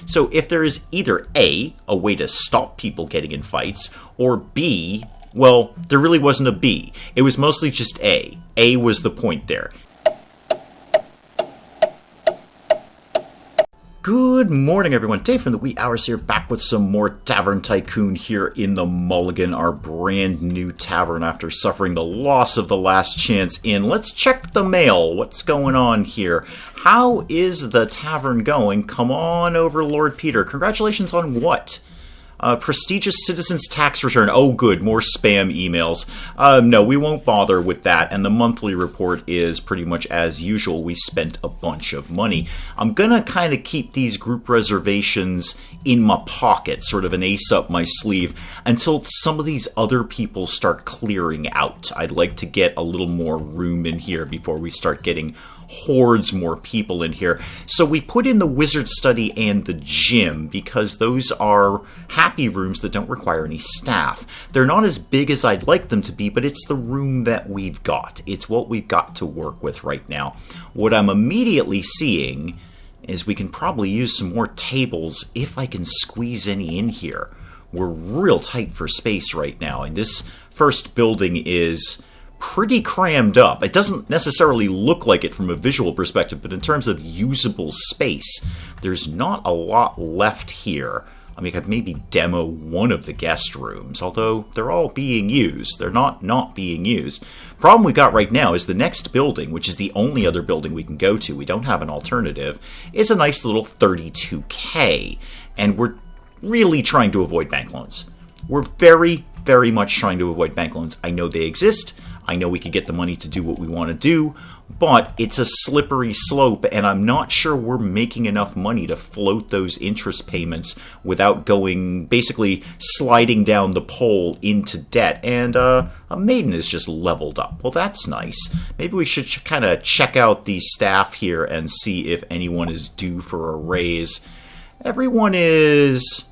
So if there is either A, a way to stop people getting in fights, or B, well, there really wasn't a B. It was mostly just A. A was the point there. Good morning, everyone. Dave from the wee hours here, back with some more Tavern Tycoon here in the Mulligan, our brand new tavern after suffering the loss of the last chance inn. Let's check the mail. What's going on here? How is the tavern going? Come on over, Lord Peter. Congratulations on what? Prestigious citizen's tax return. Oh, good. More spam emails. No, we won't bother with that. And the monthly report is pretty much as usual. We spent a bunch of money. I'm going to kind of keep these group reservations in my pocket, sort of an ace up my sleeve, until some of these other people start clearing out. I'd like to get a little more room in here before we start getting hordes more people in here. So we put in the wizard study and the gym because those are happy rooms that don't require any staff. They're not as big as I'd like them to be, but it's the room that we've got. It's what we've got to work with right now. What I'm immediately seeing is we can probably use some more tables if I can squeeze any in here. We're real tight for space right now, and this first building is pretty crammed up. It doesn't necessarily look like it from a visual perspective, but in terms of usable space, there's not a lot left here. I mean, I could maybe demo one of the guest rooms, although they're all being used. They're not being used. Problem we got right now is the next building, which is the only other building we can go to, we don't have an alternative, is a nice little 32K, and we're really trying to avoid bank loans. We're very, very much trying to avoid bank loans. I know they exist. I know we could get the money to do what we want to do, but it's a slippery slope, and I'm not sure we're making enough money to float those interest payments without going, basically sliding down the pole into debt. And a maiden is just leveled up. Well, that's nice. Maybe we should kind of check out the staff here and see if anyone is due for a raise. Everyone is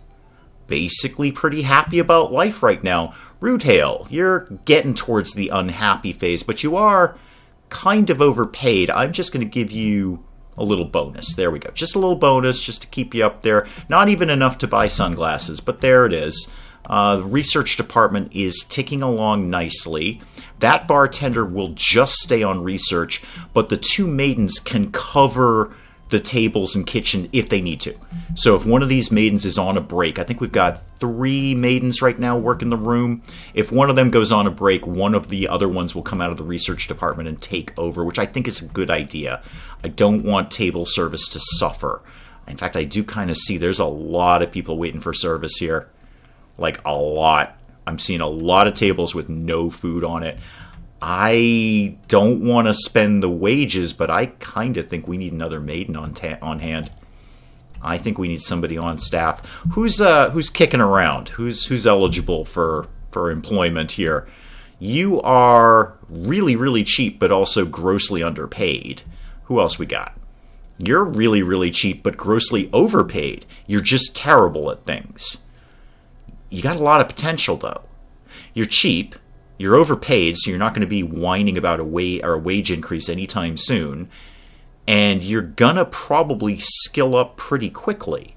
basically pretty happy about life right now. Rudehale, you're getting towards the unhappy phase, but you are kind of overpaid. I'm just going to give you a little bonus. There we go. Just a little bonus just to keep you up there. Not even enough to buy sunglasses, but there it is. The research department is ticking along nicely. That bartender will just stay on research, but the two maidens can cover the tables and kitchen if they need to. So if one of these maidens is on a break, I think we've got 3 maidens right now working the room. If one of them goes on a break, one of the other ones will come out of the research department and take over, which I think is a good idea. I don't want table service to suffer. In fact, I do kind of see there's a lot of people waiting for service here. Like a lot. I'm seeing a lot of tables with no food on it. I don't want to spend the wages, but I kind of think we need another maiden on hand. I think we need somebody on staff. Who's kicking around? Who's eligible for employment here? You are really, really cheap, but also grossly underpaid. Who else we got? You're really, really cheap, but grossly overpaid. You're just terrible at things. You got a lot of potential, though. You're cheap. You're overpaid, so you're not going to be whining about a wage increase anytime soon. And you're going to probably skill up pretty quickly.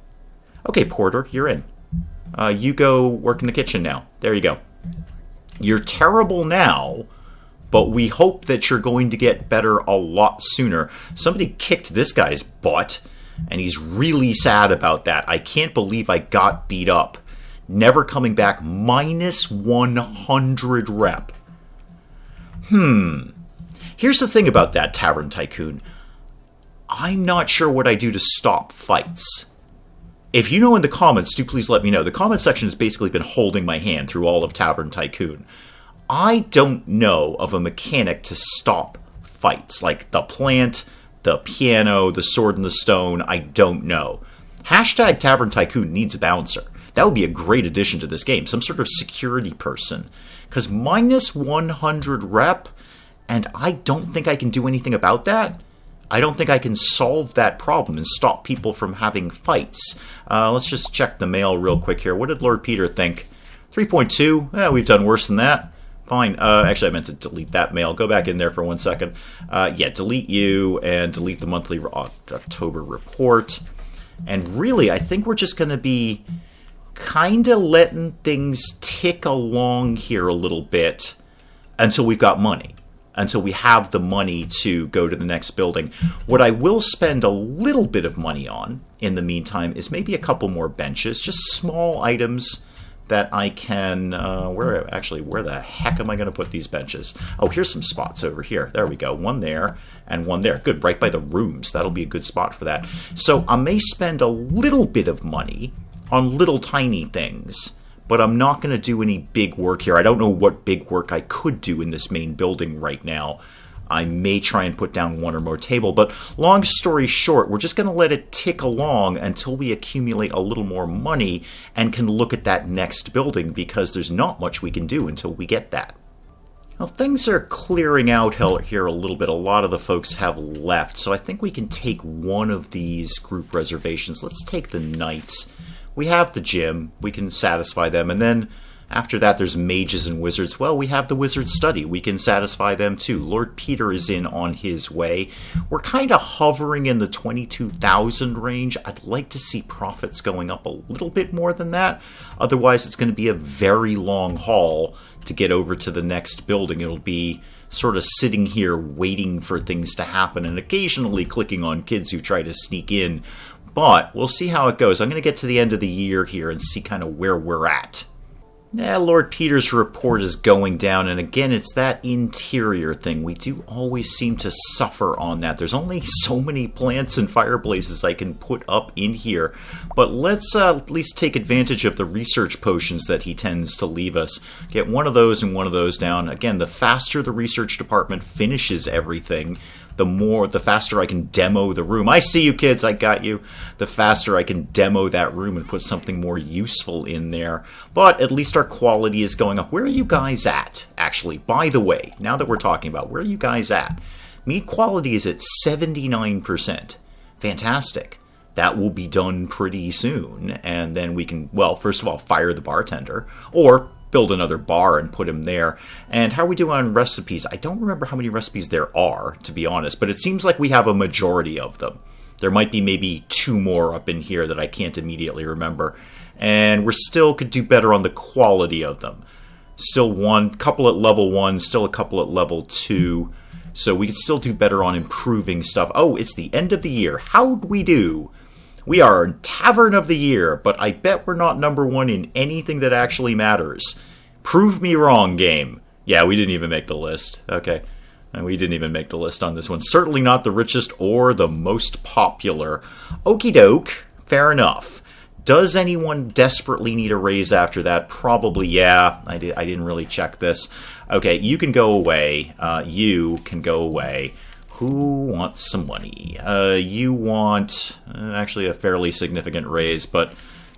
Okay, Porter, you're in. You go work in the kitchen now. There you go. You're terrible now, but we hope that you're going to get better a lot sooner. Somebody kicked this guy's butt, and he's really sad about that. I can't believe I got beat up. Never coming back, minus 100 rep. Here's the thing about that, Tavern Tycoon. I'm not sure what I do to stop fights. If you know in the comments, do please let me know. The comment section has basically been holding my hand through all of Tavern Tycoon. I don't know of a mechanic to stop fights, like the plant, the piano, the sword and the stone. I don't know. Hashtag Tavern Tycoon needs a bouncer. That would be a great addition to this game. Some sort of security person. Because minus 100 rep, and I don't think I can do anything about that. I don't think I can solve that problem and stop people from having fights. Let's just check the mail real quick here. What did Lord Peter think? 3.2? We've done worse than that. Fine. Actually, I meant to delete that mail. Go back in there for 1 second. Yeah, delete you and delete the monthly October report. And really, I think we're just going to be kind of letting things tick along here a little bit until we've got money. Until we have the money to go to the next building. What I will spend a little bit of money on in the meantime is maybe a couple more benches. Just small items that I can... where the heck am I going to put these benches? Oh, here's some spots over here. There we go. One there and one there. Good, right by the rooms. That'll be a good spot for that. So I may spend a little bit of money on little tiny things, but I'm not going to do any big work here. I don't know what big work I could do in this main building right now. I may try and put down one or more table, but long story short, we're just going to let it tick along until we accumulate a little more money and can look at that next building, because there's not much we can do until we get that. Well, things are clearing out here a little bit. A lot of the folks have left, so I think we can take one of these group reservations. Let's take the knights. We have the gym. We can satisfy them. And then after that, there's mages and wizards. Well, we have the wizard study. We can satisfy them too. Lord Peter is in on his way. We're kind of hovering in the 22,000 range. I'd like to see profits going up a little bit more than that. Otherwise, it's going to be a very long haul to get over to the next building. It'll be sort of sitting here waiting for things to happen and occasionally clicking on kids who try to sneak in. But we'll see how it goes. I'm going to get to the end of the year here and see kind of where we're at. Yeah, Lord Peter's report is going down, and again, it's that interior thing. We do always seem to suffer on that. There's only so many plants and fireplaces I can put up in here, but let's at least take advantage of the research potions that he tends to leave us. Get one of those and one of those down. Again, the faster the research department finishes everything, the faster I can demo the room. I see you kids, I got you. The faster I can demo that room and put something more useful in there. But at least our quality is going up. Where are you guys at, actually? By the way, now that we're talking about, where are you guys at? Meat quality is at 79%. Fantastic. That will be done pretty soon. And then we can, well, first of all, fire the bartender. Or build another bar and put him there. And how are we doing on recipes? I don't remember how many recipes there are, to be honest, but it seems like we have a majority of them. There might be maybe 2 more up in here that I can't immediately remember. And we still could do better on the quality of them. Still couple at level 1, still a couple at level 2. So we could still do better on improving stuff. Oh, it's the end of the year. How'd we do? We are Tavern of the Year, but I bet we're not number 1 in anything that actually matters. Prove me wrong, game. Yeah, we didn't even make the list. Okay. And we didn't even make the list on this one. Certainly not the richest or the most popular. Okie doke. Fair enough. Does anyone desperately need a raise after that? Probably, yeah. I didn't really check this. Okay, you can go away. You can go away. Who wants some money? You want actually a fairly significant raise, but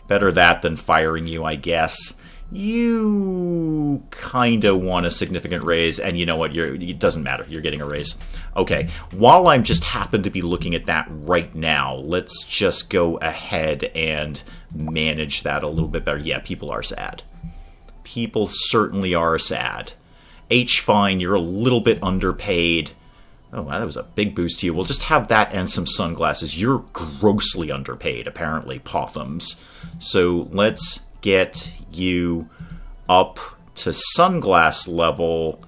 better that than firing you, I guess. You kind of want a significant raise, and you know what? It doesn't matter. You're getting a raise. Okay, while I'm just happen to be looking at that right now, let's just go ahead and manage that a little bit better. Yeah, people are sad. People certainly are sad. H, fine, you're a little bit underpaid. Oh, wow, that was a big boost to you. We'll just have that and some sunglasses. You're grossly underpaid, apparently, Pothams. So let's get you up to sunglass level.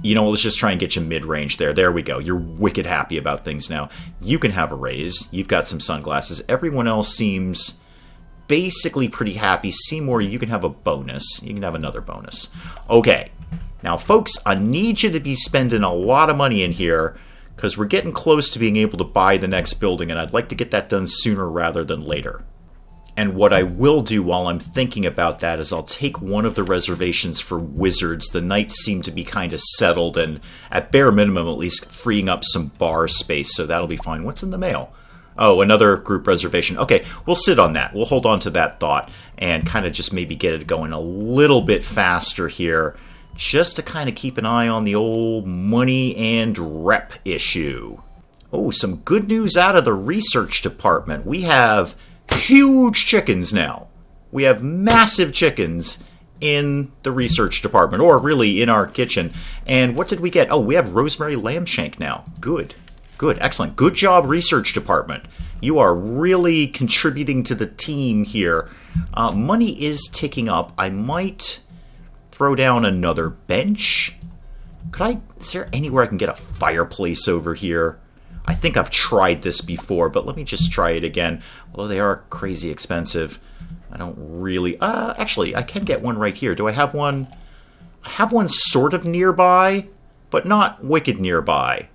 You know, let's just try and get you mid-range there. There we go. You're wicked happy about things now. You can have a raise. You've got some sunglasses. Everyone else seems basically pretty happy. Seymour, you can have a bonus. You can have another bonus. Okay. Now, folks, I need you to be spending a lot of money in here because we're getting close to being able to buy the next building, and I'd like to get that done sooner rather than later. And what I will do while I'm thinking about that is I'll take one of the reservations for wizards. The knights seem to be kind of settled and, at bare minimum, at least freeing up some bar space, so that'll be fine. What's in the mail? Oh, another group reservation. Okay, we'll sit on that. We'll hold on to that thought and kind of just maybe get it going a little bit faster here, just to kind of keep an eye on the old money and rep issue. Oh, some good news out of the research department. We have huge chickens now. We have massive chickens in the research department, or really in our kitchen. And what did we get? Oh, we have rosemary lamb shank now. Good. Good. Excellent. Good job, research department. You are really contributing to the team here. Money is ticking up. I might throw down another bench. Is there anywhere I can get a fireplace over here? I think I've tried this before, but let me just try it again. Although they are crazy expensive. I don't really... actually, I can get one right here. Do I have one? I have one sort of nearby, but not wicked nearby.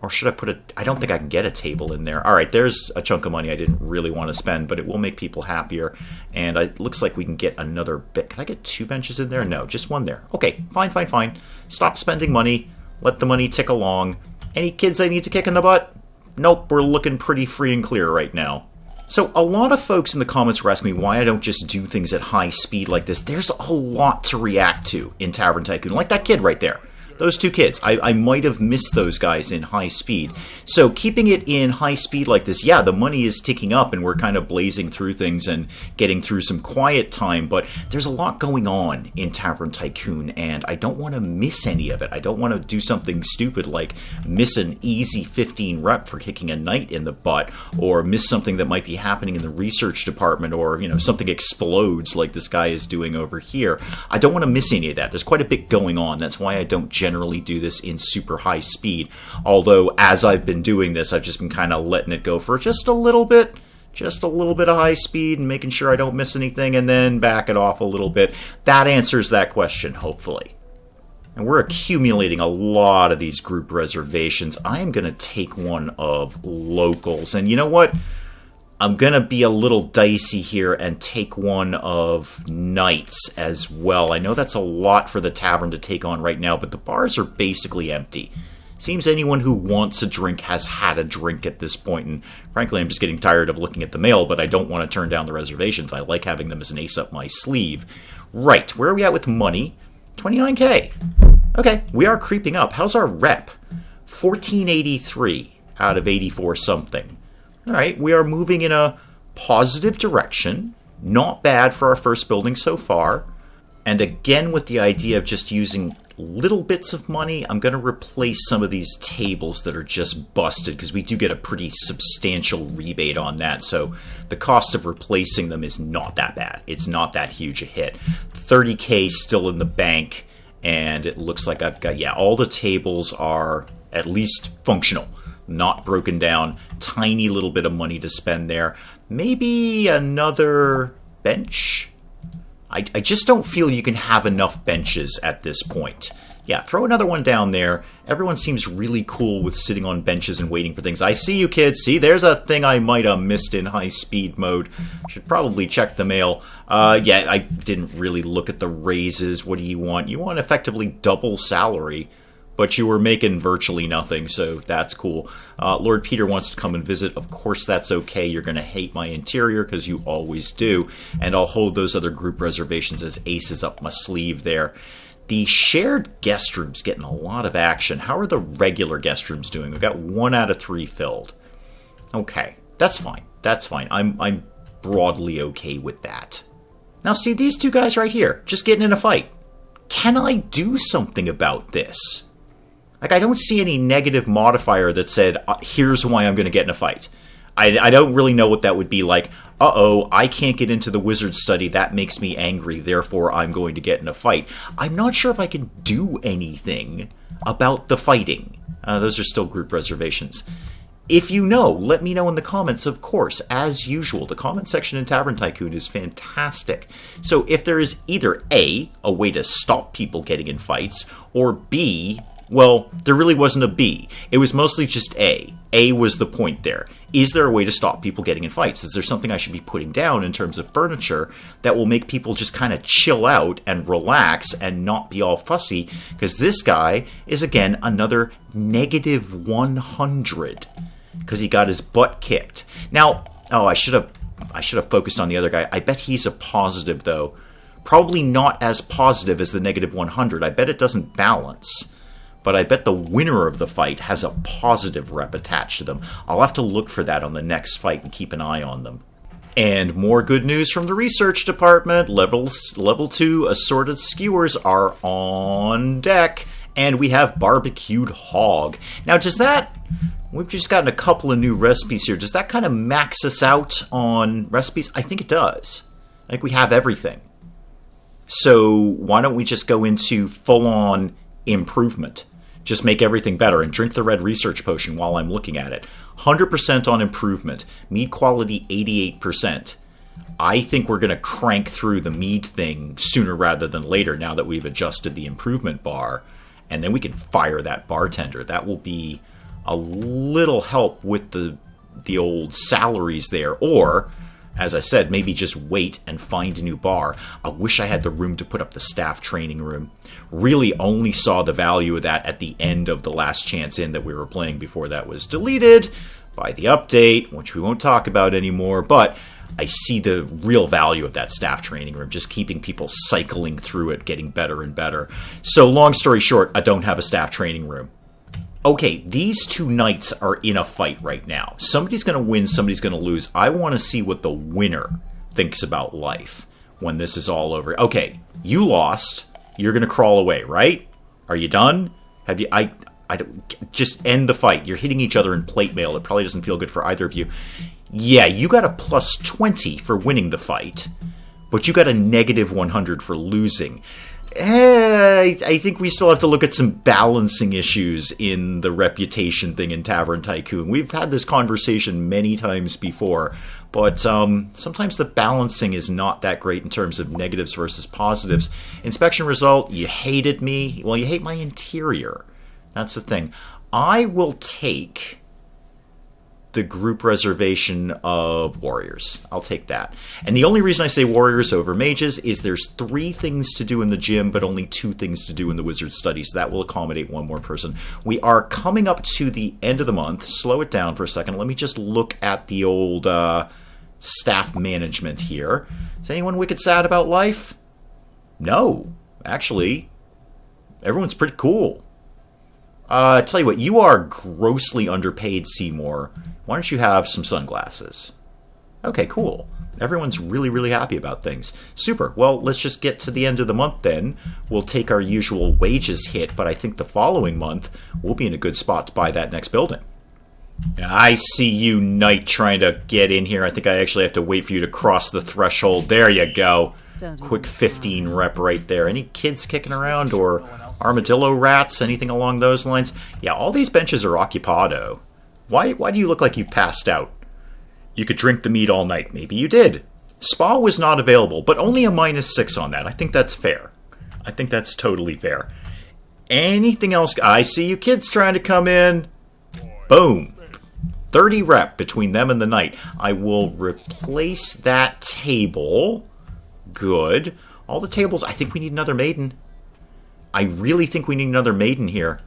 Or should I put a... I don't think I can get a table in there. All right, there's a chunk of money I didn't really want to spend, but it will make people happier. And it looks like we can get another bit. Can I get 2 benches in there? No, just one there. Okay, fine. Stop spending money. Let the money tick along. Any kids I need to kick in the butt? Nope, we're looking pretty free and clear right now. So a lot of folks in the comments were asking me why I don't just do things at high speed like this. There's a lot to react to in Tavern Tycoon, like that kid right there. Those 2 kids, I might have missed those guys in high speed. So keeping it in high speed like this, yeah, the money is ticking up and we're kind of blazing through things and getting through some quiet time, but there's a lot going on in Tavern Tycoon and I don't want to miss any of it. I don't want to do something stupid like miss an easy 15 rep for kicking a knight in the butt, or miss something that might be happening in the research department, or something explodes like this guy is doing over here. I don't want to miss any of that. There's quite a bit going on. That's why I don't generally do this in super high speed, although as I've been doing this I've just been kind of letting it go for just a little bit of high speed and making sure I don't miss anything and then back it off a little bit. That answers that question, hopefully. And we're accumulating a lot of these group reservations. I am going to take one of locals, and you know what? I'm going to be a little dicey here and take one of knights as well. I know that's a lot for the tavern to take on right now, but the bars are basically empty. Seems anyone who wants a drink has had a drink at this point, and frankly, I'm just getting tired of looking at the mail, but I don't want to turn down the reservations. I like having them as an ace up my sleeve. Right, where are we at with money? 29k. Okay, we are creeping up. How's our rep? 1483 out of 84 something. All right, we are moving in a positive direction. Not bad for our first building so far. And again, with the idea of just using little bits of money, I'm going to replace some of these tables that are just busted, because we do get a pretty substantial rebate on that. So the cost of replacing them is not that bad. It's not that huge a hit. 30k still in the bank, and it looks like I've got, yeah, all the tables are at least functional. Not broken down. Tiny little bit of money to spend there. Maybe another bench? I just don't feel you can have enough benches at this point. Yeah, throw another one down there. Everyone seems really cool with sitting on benches and waiting for things. I see you, kids. See, there's a thing I might have missed in high-speed mode. Should probably check the mail. Yeah, I didn't really look at the raises. What do you want? You want effectively double salary. But you were making virtually nothing, so that's cool. Lord Peter wants to come and visit. Of course, that's okay. You're going to hate my interior, because you always do. And I'll hold those other group reservations as aces up my sleeve there. The shared guest room's getting a lot of action. How are the regular guest rooms doing? We've got 1 out of 3 filled. Okay, that's fine. That's fine. I'm broadly okay with that. Now, see, these 2 guys right here, just getting in a fight. Can I do something about this? Like, I don't see any negative modifier that said, here's why I'm going to get in a fight. I don't really know what that would be like. Uh-oh, I can't get into the wizard study. That makes me angry. Therefore, I'm going to get in a fight. I'm not sure if I can do anything about the fighting. Those are still group reservations. If you know, let me know in the comments, of course. As usual, the comment section in Tavern Tycoon is fantastic. So if there is either A, a way to stop people getting in fights, or B, well, there really wasn't a B. It was mostly just A. A was the point there. Is there a way to stop people getting in fights? Is there something I should be putting down in terms of furniture that will make people just kind of chill out and relax and not be all fussy? Because this guy is, again, another negative 100 because he got his butt kicked. Now, oh, I should have focused on the other guy. I bet he's a positive, though. Probably not as positive as the negative 100. I bet it doesn't balance. But I bet the winner of the fight has a positive rep attached to them. I'll have to look for that on the next fight and keep an eye on them. And more good news from the research department. Level 2 assorted skewers are on deck. And we have barbecued hog. Now, does that We've just gotten a couple of new recipes here. Does that kind of max us out on recipes? I think it does. I think we have everything. So why don't we just go into full-on improvement? Just make everything better and drink the red research potion while I'm looking at it. 100% on improvement. Mead quality 88%. I think we're going to crank through the mead thing sooner rather than later now that we've adjusted the improvement bar. And then we can fire that bartender. That will be a little help with the old salaries there. Or, as I said, maybe just wait and find a new bar. I wish I had the room to put up the staff training room. Really only saw the value of that at the end of the last chance in that we were playing before that was deleted by the update, which we won't talk about anymore. But I see the real value of that staff training room, just keeping people cycling through it, getting better and better. So long story short, I don't have a staff training room. Okay, these two knights are in a fight right now. Somebody's going to win, somebody's going to lose. I want to see what the winner thinks about life when this is all over. Okay, you lost. You're going to crawl away, right? Are you done? Have you... I don't, just end the fight. You're hitting each other in plate mail. It probably doesn't feel good for either of you. Yeah, you got a plus 20 for winning the fight, but you got a negative 100 for losing. I think we still have to look at some balancing issues in the reputation thing in Tavern Tycoon. We've had this conversation many times before, but sometimes the balancing is not that great in terms of negatives versus positives. Inspection result, you hated me. Well, you hate my interior. That's the thing. I will take the group reservation of warriors. I'll take that. And the only reason I say warriors over mages is there's 3 things to do in the gym, but only 2 things to do in the wizard studies. So that will accommodate one more person. We are coming up to the end of the month. Slow it down for a second. Let me just look at the old staff management here. Is anyone wicked sad about life? No. Actually, everyone's pretty cool. Tell you what, you are grossly underpaid, Seymour. Why don't you have some sunglasses? Okay, cool. Everyone's really, really happy about things. Super. Well, let's just get to the end of the month then. We'll take our usual wages hit, but I think the following month we'll be in a good spot to buy that next building. I see you, knight, trying to get in here. I think I actually have to wait for you to cross the threshold. There you go. Quick 15 rep right there. Any kids kicking around or armadillo rats, anything along those lines? Yeah, all these benches are occupado. Why do you look like you passed out? You could drink the mead all night. Maybe you did. Spa was not available, but only a -6 on that. I think that's fair. I think that's totally fair. Anything else? I see you kids trying to come in. Boom. 30 rep between them and the knight. I will replace that table. Good. All the tables, I think we need another maiden. I really think we need another maiden here.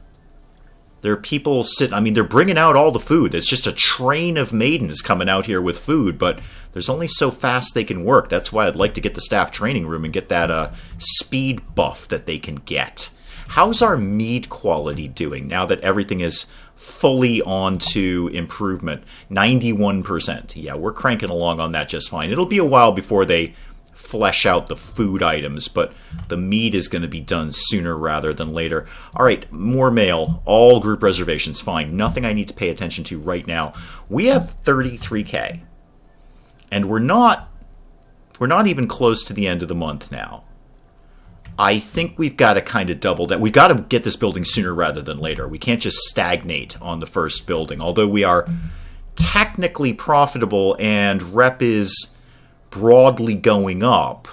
There are people sitting, I mean, they're bringing out all the food. There's just a train of maidens coming out here with food, but there's only so fast they can work. That's why I'd like to get the staff training room and get that speed buff that they can get. How's our mead quality doing now that everything is fully onto improvement? 91%. Yeah, we're cranking along on that just fine. It'll be a while before they flesh out the food items, but the meat is going to be done sooner rather than later. All right, more mail. All group reservations, fine. Nothing I need to pay attention to right now. We have 33K, and we're not even close to the end of the month now. I think we've got to kind of double that. We've got to get this building sooner rather than later. We can't just stagnate on the first building, although we are technically profitable and rep is broadly going up.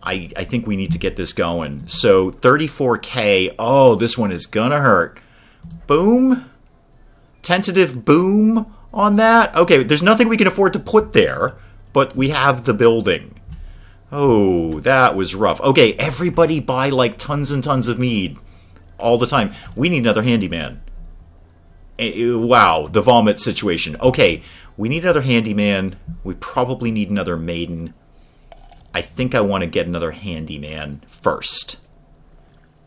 I think we need to get this going. So 34K. Oh, this one is gonna hurt. Boom. Tentative boom on that. Okay, there's nothing we can afford to put there, but we have the building. Oh, that was rough. Okay, everybody buy like tons and tons of mead all the time. We need another handyman. Wow, the vomit situation. Okay, we need another handyman. We probably need another maiden. I think I want to get another handyman first.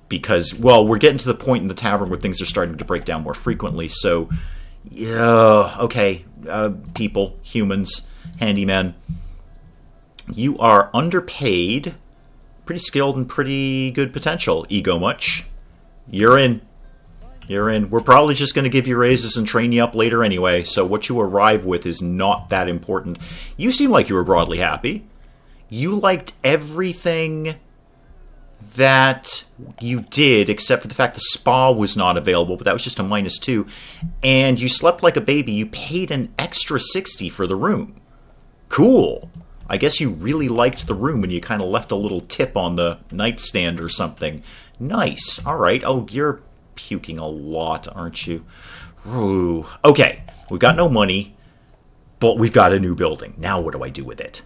Because, well, we're getting to the point in the tavern where things are starting to break down more frequently. So, yeah, okay, people, humans, handymen. You are underpaid, pretty skilled, and pretty good potential. Ego much? You're in. You're in. We're probably just going to give you raises and train you up later anyway, so what you arrive with is not that important. You seem like you were broadly happy. You liked everything that you did, except for the fact the spa was not available, but that was just a -2. And you slept like a baby. You paid an extra 60 for the room. Cool. I guess you really liked the room and you kind of left a little tip on the nightstand or something. Nice. All right. Oh, you're puking a lot, aren't you? Ooh. Okay. We've got no money, but we've got a new building. Now what do I do with it?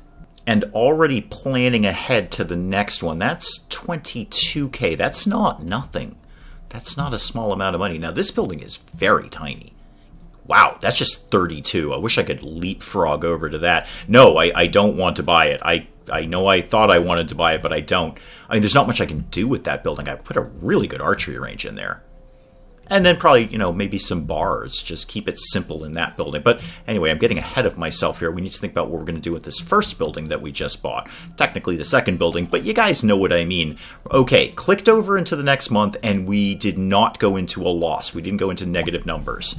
And already planning ahead to the next one. That's 22K. That's not nothing. That's not a small amount of money. Now, this building is very tiny. Wow, that's just 32. I wish I could leapfrog over to that. No, I don't want to buy it. I know I thought I wanted to buy it, but I don't. I mean, there's not much I can do with that building. I put a really good archery range in there. And then probably, maybe some bars. Just keep it simple in that building. But anyway, I'm getting ahead of myself here. We need to think about what we're going to do with this first building that we just bought. Technically the second building, but you guys know what I mean. Okay, clicked over into the next month, and we did not go into a loss. We didn't go into negative numbers.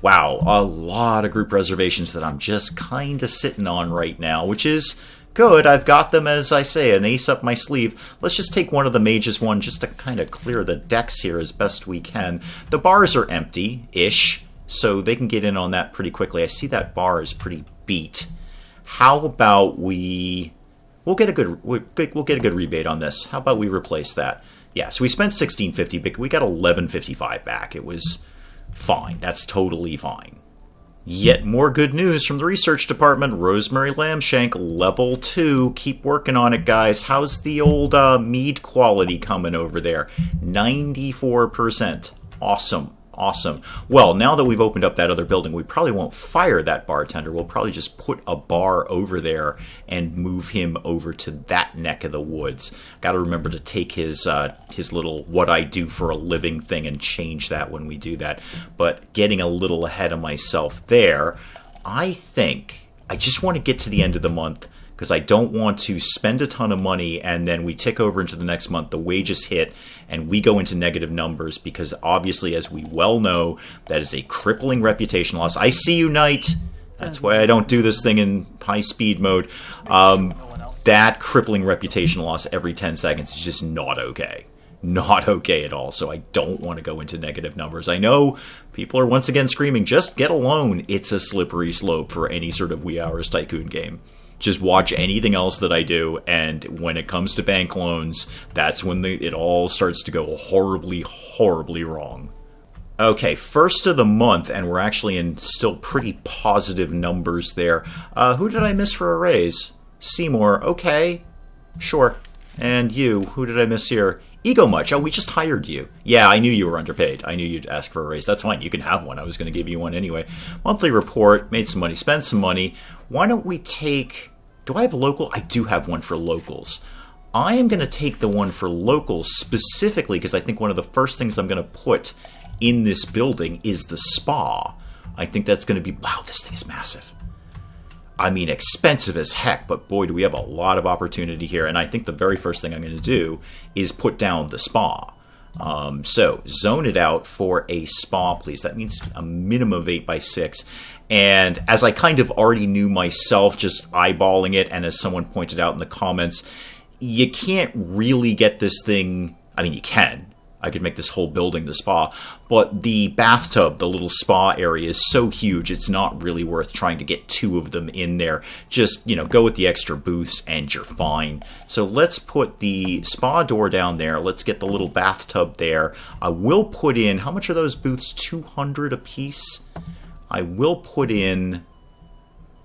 Wow, a lot of group reservations that I'm just kind of sitting on right now, which is good. I've got them, as I say, an ace up my sleeve. Let's just take one of the mages one just to kind of clear the decks here as best we can. The bars are empty-ish, so they can get in on that pretty quickly. I see that bar is pretty beat. How about we'll get a good rebate on this. How about we replace that? Yeah, so we spent $16.50, but we got $11.55 back. It was fine. That's totally fine. Yet more good news from the research department. Rosemary Lambshank, level 2. Keep working on it, guys. How's the old mead quality coming over there? 94%. Awesome. Awesome. Well, now that we've opened up that other building, we probably won't fire that bartender. We'll probably just put a bar over there and move him over to that neck of the woods. Got to remember to take his little what I do for a living thing and change that when we do that. But getting a little ahead of myself there, I think I just want to get to the end of the month, because I don't want to spend a ton of money and then we tick over into the next month, the wages hit, and we go into negative numbers, because obviously, as we well know, that is a crippling reputation loss. I see you, Knight. That's why I don't do this thing in high speed mode. That crippling reputation loss every 10 seconds is just not okay. Not okay at all, so I don't want to go into negative numbers. I know people are once again screaming, just get a loan. It's a slippery slope for any sort of Wee Hours Tycoon game. Just watch anything else that I do, and when it comes to bank loans, that's when it all starts to go horribly, horribly wrong. Okay, first of the month, and we're actually in still pretty positive numbers there. Who did I miss for a raise? Seymour. Okay, sure. And you, who did I miss here? Ego much. Oh, we just hired you. Yeah, I knew you were underpaid. I knew you'd ask for a raise. That's fine. You can have one. I was going to give you one anyway. Monthly report. Made some money. Spent some money. Why don't we take... Do I have local? I do have one for locals. I am going to take the one for locals specifically because I think one of the first things I'm going to put in this building is the spa. I think that's going to be... Wow, this thing is massive. I mean, expensive as heck, but boy, do we have a lot of opportunity here. And I think the very first thing I'm going to do is put down the spa. So, zone it out for a spa, please. That means a minimum of 8x6. And as I kind of already knew myself, just eyeballing it, and as someone pointed out in the comments, you can't really get this thing... I mean, you can. I could make this whole building the spa, but the bathtub, the little spa area, is so huge, it's not really worth trying to get 2 of them in there. Just, go with the extra booths and you're fine. So let's put the spa door down there. Let's get the little bathtub there. I will put in, how much are those booths? 200 a piece? I will put in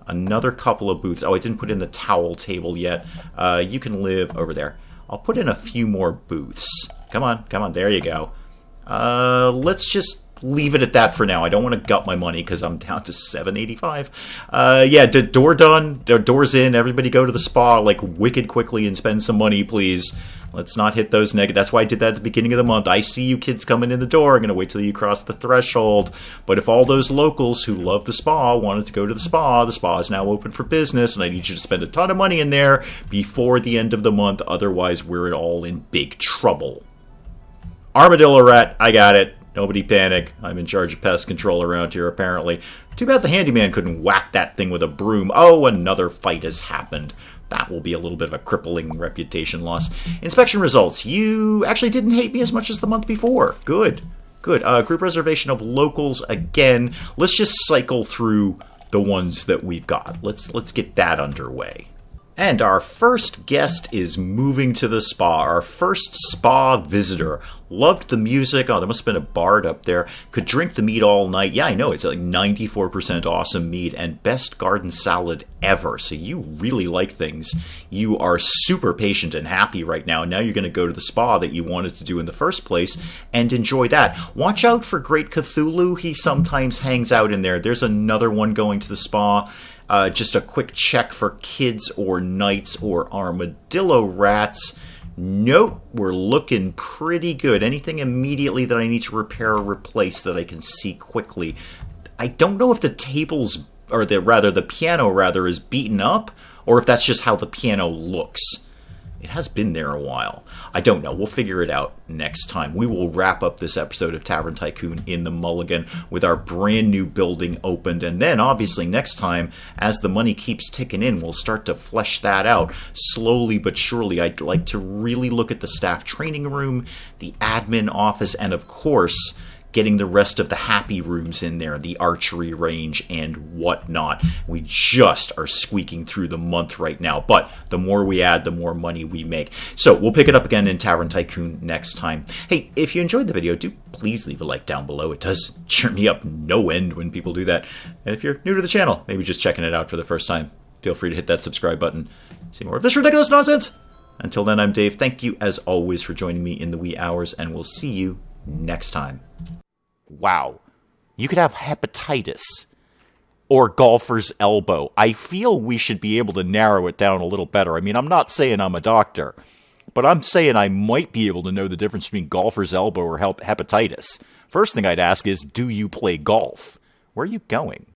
another couple of booths. Oh, I didn't put in the towel table yet. You can live over there. I'll put in a few more booths. Come on, there you go. Let's just leave it at that for now. I don't want to gut my money because I'm down to $7.85. Yeah, door done, door's in, everybody go to the spa like wicked quickly and spend some money, please. Let's not hit those negative. That's why I did that at the beginning of the month. I see you kids coming in the door. I'm going to wait till you cross the threshold. But if all those locals who love the spa wanted to go to the spa is now open for business, and I need you to spend a ton of money in there before the end of the month. Otherwise, we're all in big trouble. Armadillo rat, I got it. Nobody panic. I'm in charge of pest control around here, apparently. Too bad the handyman couldn't whack that thing with a broom. Oh, another fight has happened. That will be a little bit of a crippling reputation loss. Inspection results. You actually didn't hate me as much as the month before. Good. Good. Group reservation of locals again. Let's just cycle through the ones that we've got. Let's get that underway. And our first guest is moving to the spa. Our first spa visitor. Loved the music. Oh, there must have been a bard up there. Could drink the meat all night. Yeah, I know. It's like 94% awesome meat and best garden salad ever. So you really like things. You are super patient and happy right now. And now you're going to go to the spa that you wanted to do in the first place and enjoy that. Watch out for Great Cthulhu. He sometimes hangs out in there. There's another one going to the spa. Just a quick check for kids or knights or armadillo rats. Nope, we're looking pretty good. Anything immediately that I need to repair or replace that I can see quickly. I don't know if the tables, or the piano rather, is beaten up, or if that's just how the piano looks. It has been there a while. I don't know. We'll figure it out next time. We will wrap up this episode of Tavern Tycoon in the Mulligan with our brand new building opened. And then, obviously, next time, as the money keeps ticking in, we'll start to flesh that out slowly but surely. I'd like to really look at the staff training room, the admin office, and, of course, getting the rest of the happy rooms in there, the archery range and whatnot. We just are squeaking through the month right now, but the more we add, the more money we make. So we'll pick it up again in Tavern Tycoon next time. Hey, if you enjoyed the video, do please leave a like down below. It does cheer me up no end when people do that. And if you're new to the channel, maybe just checking it out for the first time, feel free to hit that subscribe button. See more of this ridiculous nonsense. Until then, I'm Dave. Thank you, as always, for joining me in the wee hours, and we'll see you next time. Wow. You could have hepatitis or golfer's elbow. I feel we should be able to narrow it down a little better. I mean, I'm not saying I'm a doctor, but I'm saying I might be able to know the difference between golfer's elbow or hepatitis. First thing I'd ask is, do you play golf? Where are you going?